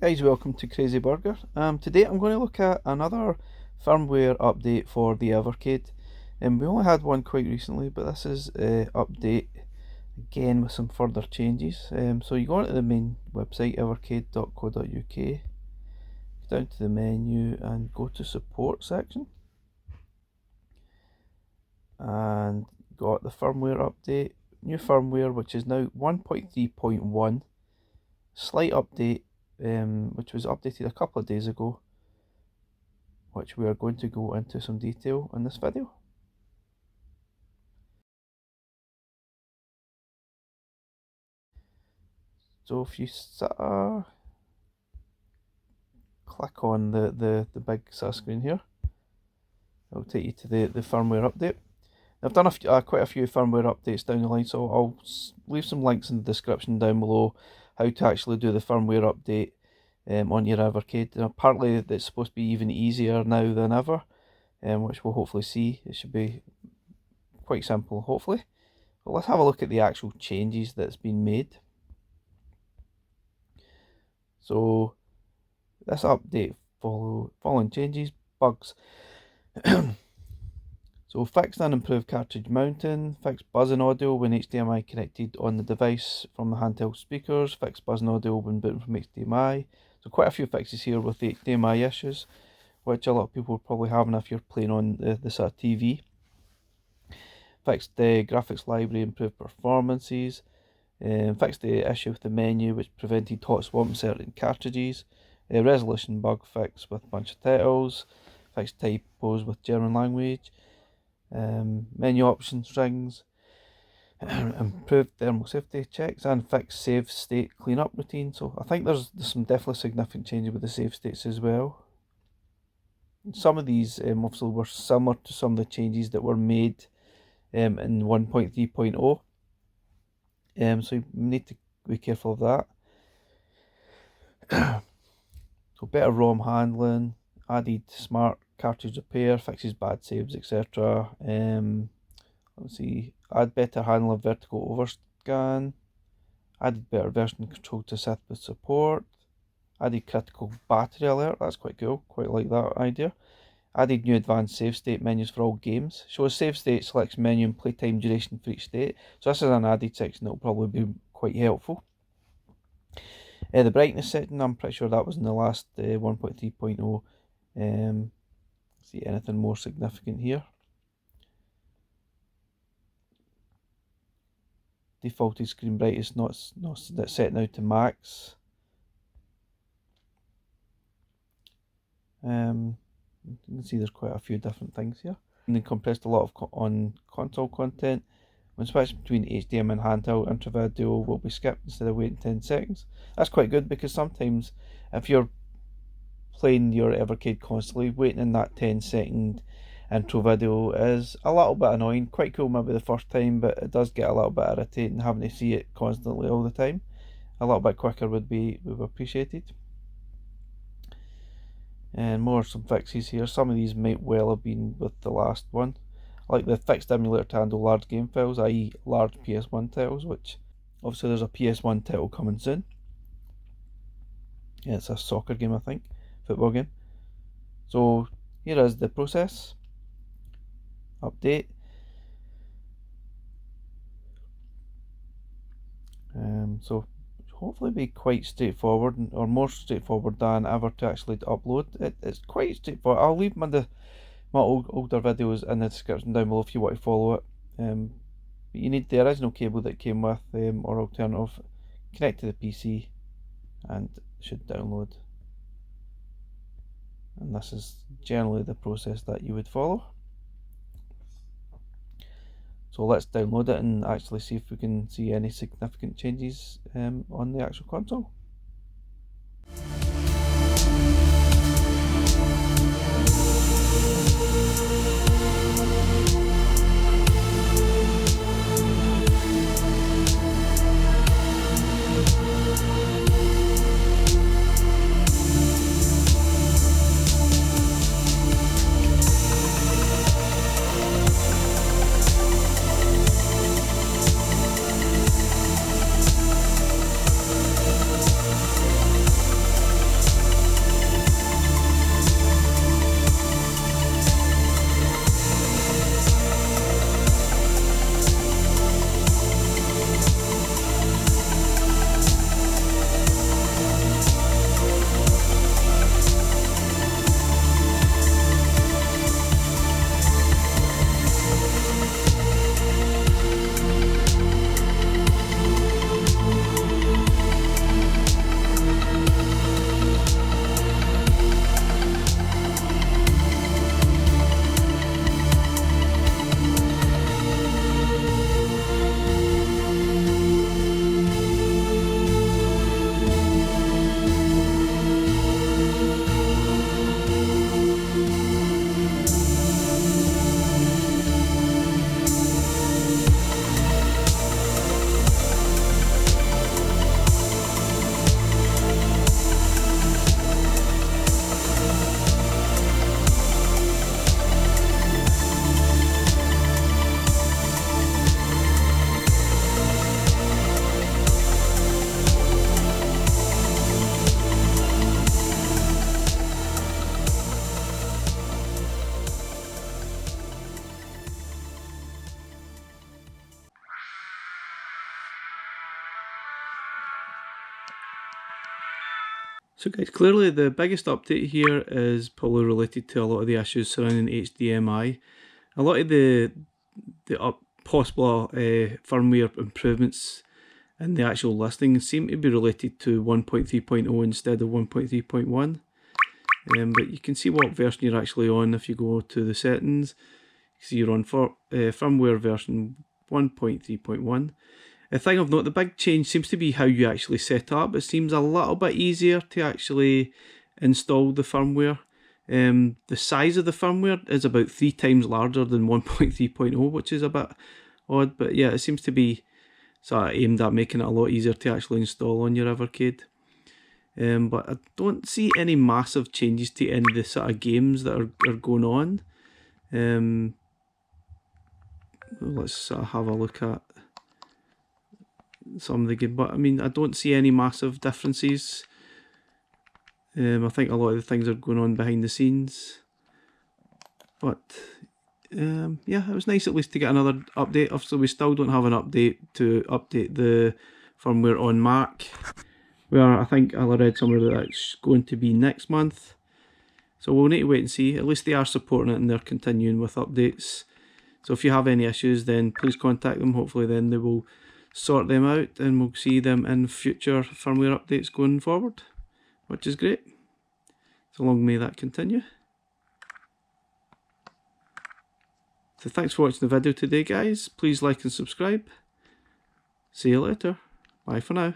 Guys, welcome to Crazy Burger. Today I'm going to look at another firmware update for the Evercade. We only had one quite recently, but this is an update again with some further changes. So you go onto the main website, evercade.co.uk, down to the menu and go to support section, and got the firmware update, new firmware, which is now 1.3.1, slight update. Which was updated a couple of days ago, which we are going to go into some detail in this video. So if you click on the big screen here, it'll take you to the firmware update. I've done quite a few firmware updates down the line, so I'll leave some links in the description down below how to actually do the firmware update on your Evercade. And apparently it's supposed to be even easier now than ever, which we'll hopefully see. It should be quite simple, hopefully. But let's have a look at the actual changes that's been made. So this update following changes: bugs. So fixed and improved cartridge mounting, fixed buzzing audio when HDMI connected on the device from the handheld speakers, fixed buzzing audio when booting from HDMI. So quite a few fixes here with the HDMI issues, which a lot of people are probably having if you're playing on the sort of TV. Fixed the graphics library, improved performances. Fixed the issue with the menu, which prevented hot swap certain cartridges. Resolution bug fix with a bunch of titles. Fixed typos with German language. Menu options strings. Improved thermal safety checks and fixed save state cleanup routine. So I think there's some definitely significant changes with the save states as well. Some of these obviously were similar to some of the changes that were made in 1.3.0. So you need to be careful of that. So better ROM handling, added smart cartridge repair, fixes bad saves, etc. Let's see, add better handling of vertical overscan, added better version control to assist with support, added critical battery alert, that's quite cool, quite like that idea. Added new advanced save state menus for all games. Shows save state, selects menu and playtime duration for each state. So this is an added section that will probably be quite helpful. The brightness setting, I'm pretty sure that was in the last 1.3.0. See anything more significant here? Defaulted screen brightness not set now to max. You can see there's quite a few different things here. And they compressed a lot of on console content. When switching between HDMI and handheld, intro video will be skipped instead of waiting 10 seconds. That's quite good, because sometimes if you're playing your Evercade constantly, waiting in that 10-second intro video is a little bit annoying. Quite cool maybe the first time, but it does get a little bit irritating having to see it constantly all the time. A little bit quicker would be appreciated. And some fixes here. Some of these might well have been with the last one, like the fixed emulator to handle large game files, i.e. large PS1 titles, which obviously there's a PS1 title coming soon. Yeah, it's a soccer game, I think, football game. So here is the process update. So hopefully be quite straightforward, or more straightforward than ever to actually upload. It's quite straightforward. I'll leave my older videos in the description down below if you want to follow it. But you need the original cable that came with, or alternative, connect to the PC and it should download. And this is generally the process that you would follow. So let's download it and actually see if we can see any significant changes on the actual console. So guys, clearly the biggest update here is probably related to a lot of the issues surrounding HDMI. A lot of the possible firmware improvements in the actual listing seem to be related to 1.3.0 instead of 1.3.1. But you can see what version you're actually on if you go to the settings. You see you're on firmware version 1.3.1. The thing of note, the big change seems to be how you actually set up. It seems a little bit easier to actually install the firmware. The size of the firmware is about 3 times larger than 1.3.0, which is a bit odd, but yeah, it seems to be sort of aimed at making it a lot easier to actually install on your Evercade. But I don't see any massive changes to any of the sort of games that are going on. Let's sort of have a look at some of the game, but I mean, I don't see any massive differences. I think a lot of the things are going on behind the scenes, but yeah, it was nice at least to get another update. Obviously we still don't have an update to update the firmware on Mac, where I think I read somewhere that it's going to be next month, so we'll need to wait and see. At least they are supporting it and they're continuing with updates, so if you have any issues then please contact them. Hopefully then they will sort them out and we'll see them in future firmware updates going forward, which is great. So long may that continue. So thanks for watching the video today guys. Please like and subscribe. See you later. Bye for now.